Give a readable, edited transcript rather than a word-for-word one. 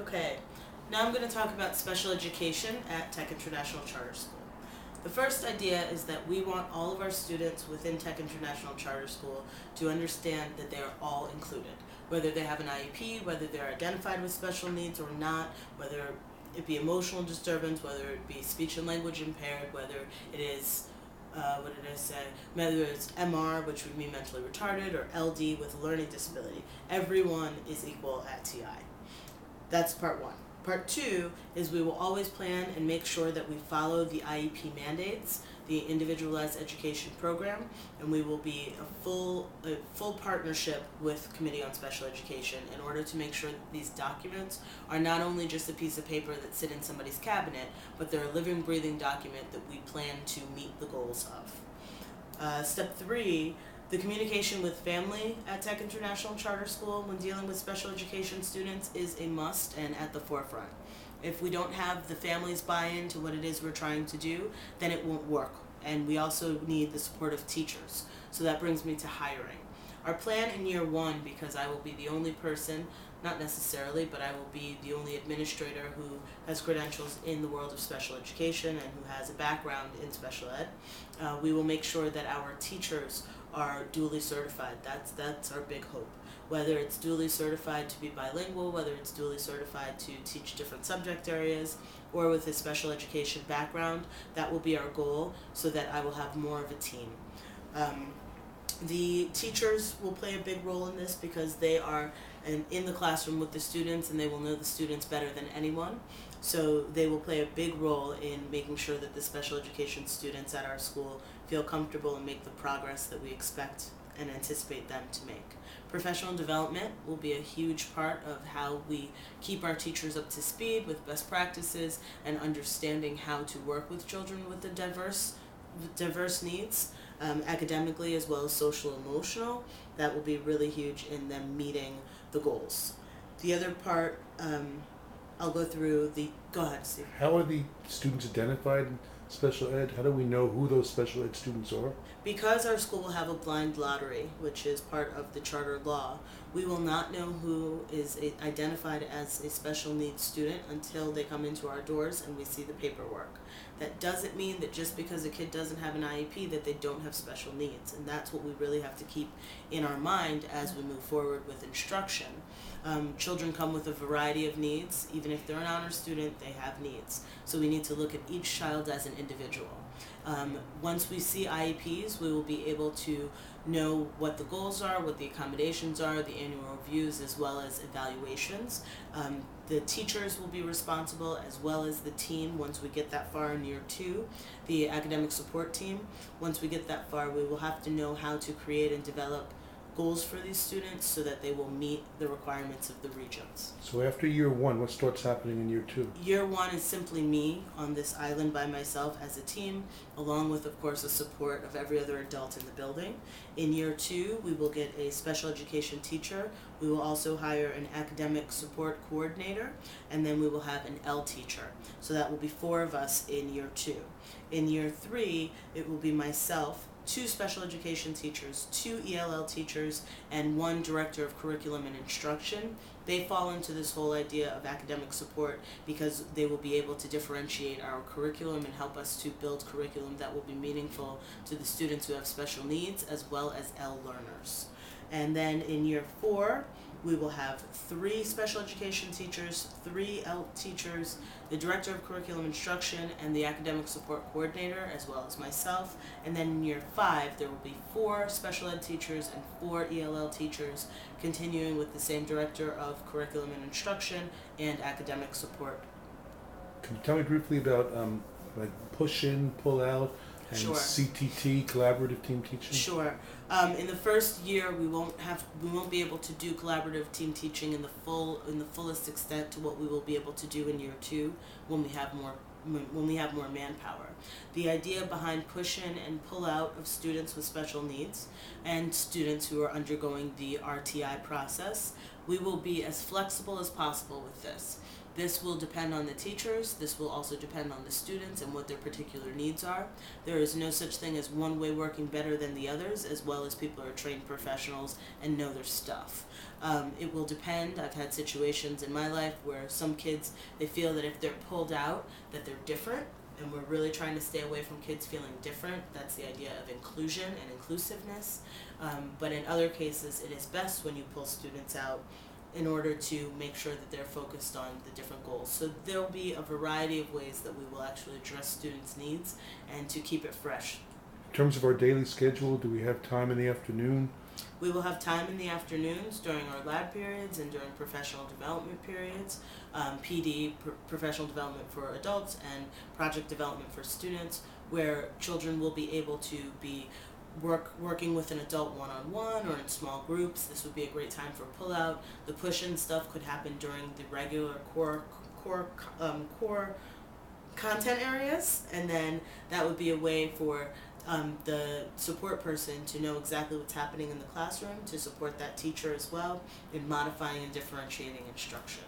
Okay, now I'm going to talk about special education at Tech International Charter School. The first idea is that we want all of our students within Tech International Charter School to understand that they are all included. Whether they have an IEP, whether they're identified with special needs or not, whether it be emotional disturbance, whether it be speech and language impaired, whether it is whether it's MR, which would mean mentally retarded, or LD with learning disability. Everyone is equal at TI. That's part one. Part two is we will always plan and make sure that we follow the IEP mandates, the Individualized Education Program, and we will be a full partnership with Committee on Special Education in order to make sure that these documents are not only just a piece of paper that sit in somebody's cabinet, but they're a living, breathing document that we plan to meet the goals of. Step three, the communication with family at Tech International Charter School when dealing with special education students is a must and at the forefront. If we don't have the family's buy-in to what it is we're trying to do, then it won't work. And we also need the support of teachers. So that brings me to hiring. Our plan in year one, because I will be the only person, not necessarily, but I will be the only administrator who has credentials in the world of special education and who has a background in special ed, we will make sure that our teachers are duly certified. That's our big hope. Whether it's duly certified to be bilingual, whether it's duly certified to teach different subject areas, or with a special education background, that will be our goal so that I will have more of a team. The teachers will play a big role in this because they are in the classroom with the students and they will know the students better than anyone. So they will play a big role in making sure that the special education students at our school feel comfortable and make the progress that we expect and anticipate them to make. Professional development will be a huge part of how we keep our teachers up to speed with best practices and understanding how to work with children with the diverse needs, academically as well as social emotional. That will be really huge in them meeting the goals. The other part, I'll go through go ahead, Steve. How are the students identified in special ed? How do we know who those special ed students are? Because our school will have a blind lottery, which is part of the charter law, we will not know who is identified as a special needs student until they come into our doors and we see the paperwork. That doesn't mean that just because a kid doesn't have an IEP that they don't have special needs, and that's what we really have to keep in our mind as we move forward with instruction. Children come with a variety of needs. Even if they're an honor student, they have needs. So we need to look at each child as an individual. Once we see IEPs, we will be able to know what the goals are, what the accommodations are, the annual reviews, as well as evaluations. The teachers will be responsible, as well as the team once we get that far in year two, the academic support team. Once we get that far, we will have to know how to create and develop goals for these students so that they will meet the requirements of the regions. So after year one, what starts happening in year two? Year one is simply me on this island by myself as a team, along with, of course, the support of every other adult in the building. In year two, we will get a special education teacher. We will also hire an academic support coordinator, and then we will have an L teacher. So that will be 4 of us in year two. In year three, it will be myself, 2 special education teachers, 2 ELL teachers, and 1 director of curriculum and instruction. They fall into this whole idea of academic support because they will be able to differentiate our curriculum and help us to build curriculum that will be meaningful to the students who have special needs as well as L learners. And then in year 4, we will have 3 special education teachers, 3 L teachers, the director of curriculum instruction, and the academic support coordinator, as well as myself. And then in year 5, there will be 4 special ed teachers and 4 ELL teachers, continuing with the same director of curriculum and instruction and academic support. Can you tell me briefly about like push in, pull out, and Sure. CTT, collaborative team teaching? Sure. In the first year, we won't be able to do collaborative team teaching in the fullest extent to what we will be able to do in year 2 when we have more manpower. The idea behind push in and pull out of students with special needs and students who are undergoing the RTI process We will be as flexible as possible with this. This will depend on the teachers, this will also depend on the students and what their particular needs are. There is no such thing as one way working better than the others, as well as people are trained professionals and know their stuff. It will depend. I've had situations in my life where some kids, they feel that if they're pulled out, that they're different, and we're really trying to stay away from kids feeling different. That's the idea of inclusion and inclusiveness. But in other cases, it is best when you pull students out in order to make sure that they're focused on the different goals. So there'll be a variety of ways that we will actually address students' needs and to keep it fresh. In terms of our daily schedule, do we have time in the afternoon? We will have time in the afternoons during our lab periods and during professional development periods, PD, professional development for adults, and project development for students, where children will be able to be working with an adult one-on-one or in small groups. This would be a great time for pull-out. The push-in stuff could happen during the regular core content areas, and then that would be a way for the support person to know exactly what's happening in the classroom, to support that teacher as well in modifying and differentiating instruction.